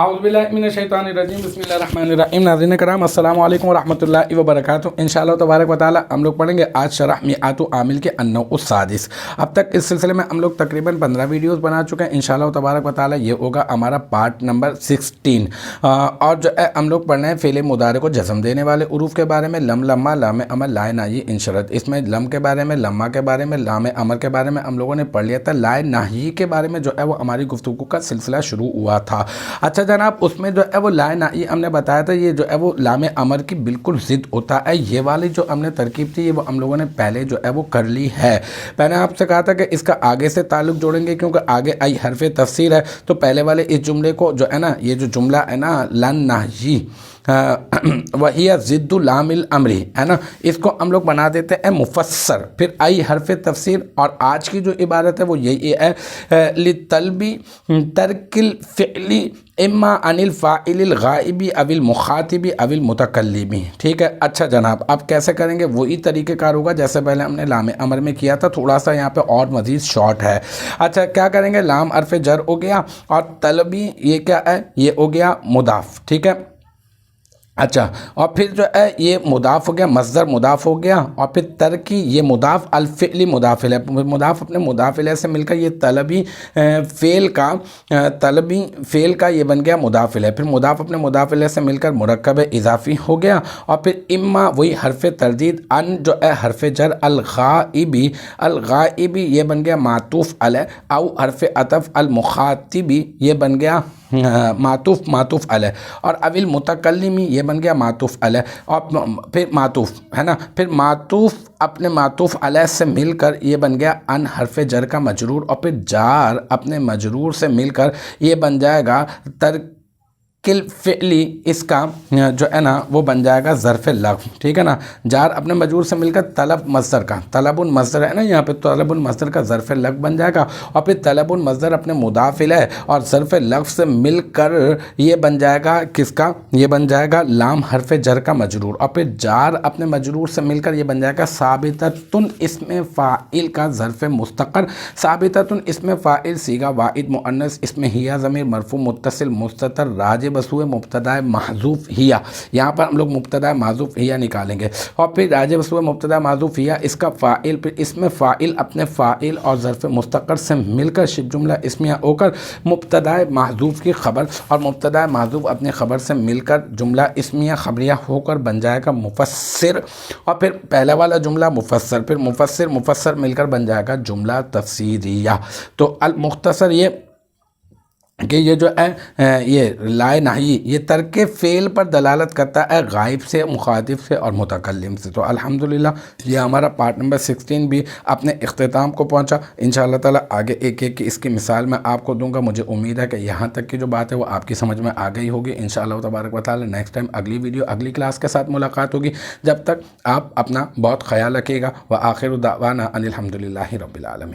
औज़ुबिल्लाहिमिनश्शैतानिर्रजीम बिस्मिल्लाहिर्रहमानिर्रहीम। नाज़रीन कराम अस्सलामु अलैकुम वरहमतुल्लाहि वबरकातुहू। इंशाअल्लाह तबारक व तआला हम लोग पढ़ेंगे आज शरह मिआतु आमिल के अन्नउस्सादिस। अब तक इस सिलसिले में हम लोग तकरीबन 15 वीडियोस बना चुके हैं। इंशाअल्लाह तबारक व तआला ये होगा हमारा पार्ट नंबर 16। और जो है हम लोग पढ़ना है फ़ेल मुदारे को जज़म देने वाले उरूफ के बारे में, लम लम्मा लाम अमर लाए नाही इंशरत। इसमें लम के बारे में, लम्मा के बारे में, लाम अमर के बारे में हम लोगों ने पढ़ लिया था। लाए नाही के बारे में जो है वो हमारी गुफ्तगू का सिलसिला शुरू हुआ था। अच्छा जनाब, उसमें जो है वो लाए नाही हमने बताया था, ये जो है वो लाम अमर की बिल्कुल ज़िद होता है। ये वाली जो हमने तरकीब थी ये वो हम लोगों ने पहले जो है वो कर ली है। मैंने आपसे कहा था कि इसका आगे से ताल्लुक़ जोड़ेंगे क्योंकि आगे आई हरफ तफसीर है। तो पहले वाले इस जुमले को जो है ना, ये जो जुमला है ना लन नाही वही ज़िद्दु लामिल अमरी है ना, इसको हम लोग बना देते हैं मुफस्सर। फिर आई हरफ तफसीर और आज की जो इबारत है वो यही है लितलबी तरकिल फ़िअली इम्मा अनिल फ़ाइलिल गाइबी अविल मुखातिबी अविल मुतकल्लिमी। ठीक है। अच्छा जनाब, अब कैसे करेंगे वही तरीक़ेकार होगा जैसे पहले हमने लाम अमर में किया था, थोड़ा सा यहाँ पे और मज़ीद शॉर्ट है। अच्छा क्या करेंगे, लाम हरफ जर हो गया और तलबी ये क्या है, ये हो गया मुदाफ़। ठीक है। अच्छा, और फिर जो है ये मुदाफ़ हो गया, मज़दर मुदाफ़ हो गया, और फिर तरकी ये मुदाफ़ अल-फ़िअली मुदाफ़िल है, मुदाफ़ अपने मुदाफ़िल से मिलकर ये तलबी फ़ेल का ये बन गया मुदाफ़िल है। फिर मुदाफ़ अपने मुदाफ़िल से मिलकर मुरक्कब इज़ाफ़ी हो गया, और फिर इम्मा वही हरफ तरदीद अन जो है हरफ जर अल-गाइबी ये बन गया मातूफ़ अलैह, औ हरफ अतफ़ अल-मुखातिबी ये बन गया मातूफ़ अलैह, और अविल मुतकल्लिमी ये बन गया मातूफ़ अलैह, और फिर मातूफ़ है ना, फिर मातूफ़ अपने मातूफ़ अलैह से मिलकर ये बन गया अन हरफ जर का मजरूर, और फिर जार अपने मजरूर से मिलकर ये बन जाएगा किल फ़िअली, इसका जो है ना वो बन जाएगा ज़र्फ़ लग़्व। ठीक है ना, जार अपने मजरूर से मिलकर तलब मज़दर का, तलबुन मज़दर है ना यहाँ पे, तलबुन मज़दर का ज़र्फ़ लग़्व बन जाएगा, और फिर तलबुन मज़दर अपने मुदाफ़िल है और ज़र्फ़ लग़्व से मिलकर ये बन जाएगा किसका, ये बन जाएगा लाम हरफ जर का मजरूर, और फिर जार अपने मजरूर से मिलकर ये बन जाएगा साबिततुन इसमें फ़ाइल का ज़र्फ़ मुस्तक़र। साबिततुन इसमें फ़ाइल सीगा वाहिद मुअन्नस, इसमें हिया ज़मीर मरफ़ू मुत्तसिल मुस्ततर राजिब बसुए मुब्तदा महज़ूफ़ हिया, यहाँ पर हम लोग मुब्तदा महज़ूफ़ हिया निकालेंगे, और फिर राजिब बसुए मुब्तदा महज़ूफ़ हिया इसका फ़ाइल, फिर इसमें फ़ाइल अपने फ़ाइल और ज़र्फ़ मुस्तक़र से मिलकर शिब जुमला इसमिया होकर मुब्तदा महज़ूफ़ की ख़बर, और मुब्तदा महज़ूफ़ अपने ख़बर से मिलकर जुमला इसमिया ख़बरिया होकर बन जाएगा मुफ़स्सिर, और फिर पहला वाला जुमला मुफ़स्सर, फिर मुफ़स्सर मिलकर बन जाएगा जुमला तफ़सीरिया। तो अल मुख्तसर ये कि ये जो है ये लाए नाही ये तर्क फ़ेल पर दलालत करता है गायब से, मुखातिब से और मुतकल्लिम से। तो अल्हम्दुलिल्लाह ये हमारा पार्ट नंबर 16 भी अपने इख्तिताम को पहुंचा। इंशाअल्लाह ताला आगे एक एक की इसकी मिसाल मैं आपको दूंगा। मुझे उम्मीद है कि यहाँ तक की जो बात है वो आपकी समझ में आ गई होगी। इंशाअल्लाह तबारक व तआला नेक्स्ट टाइम अगली वीडियो अगली क्लास के साथ मुलाकात होगी। जब तक आप अपना बहुत ख्याल रखिएगा। व आखिर दावाना अनिल हम्दुलिल्लाहि रब्बिल आलमीन।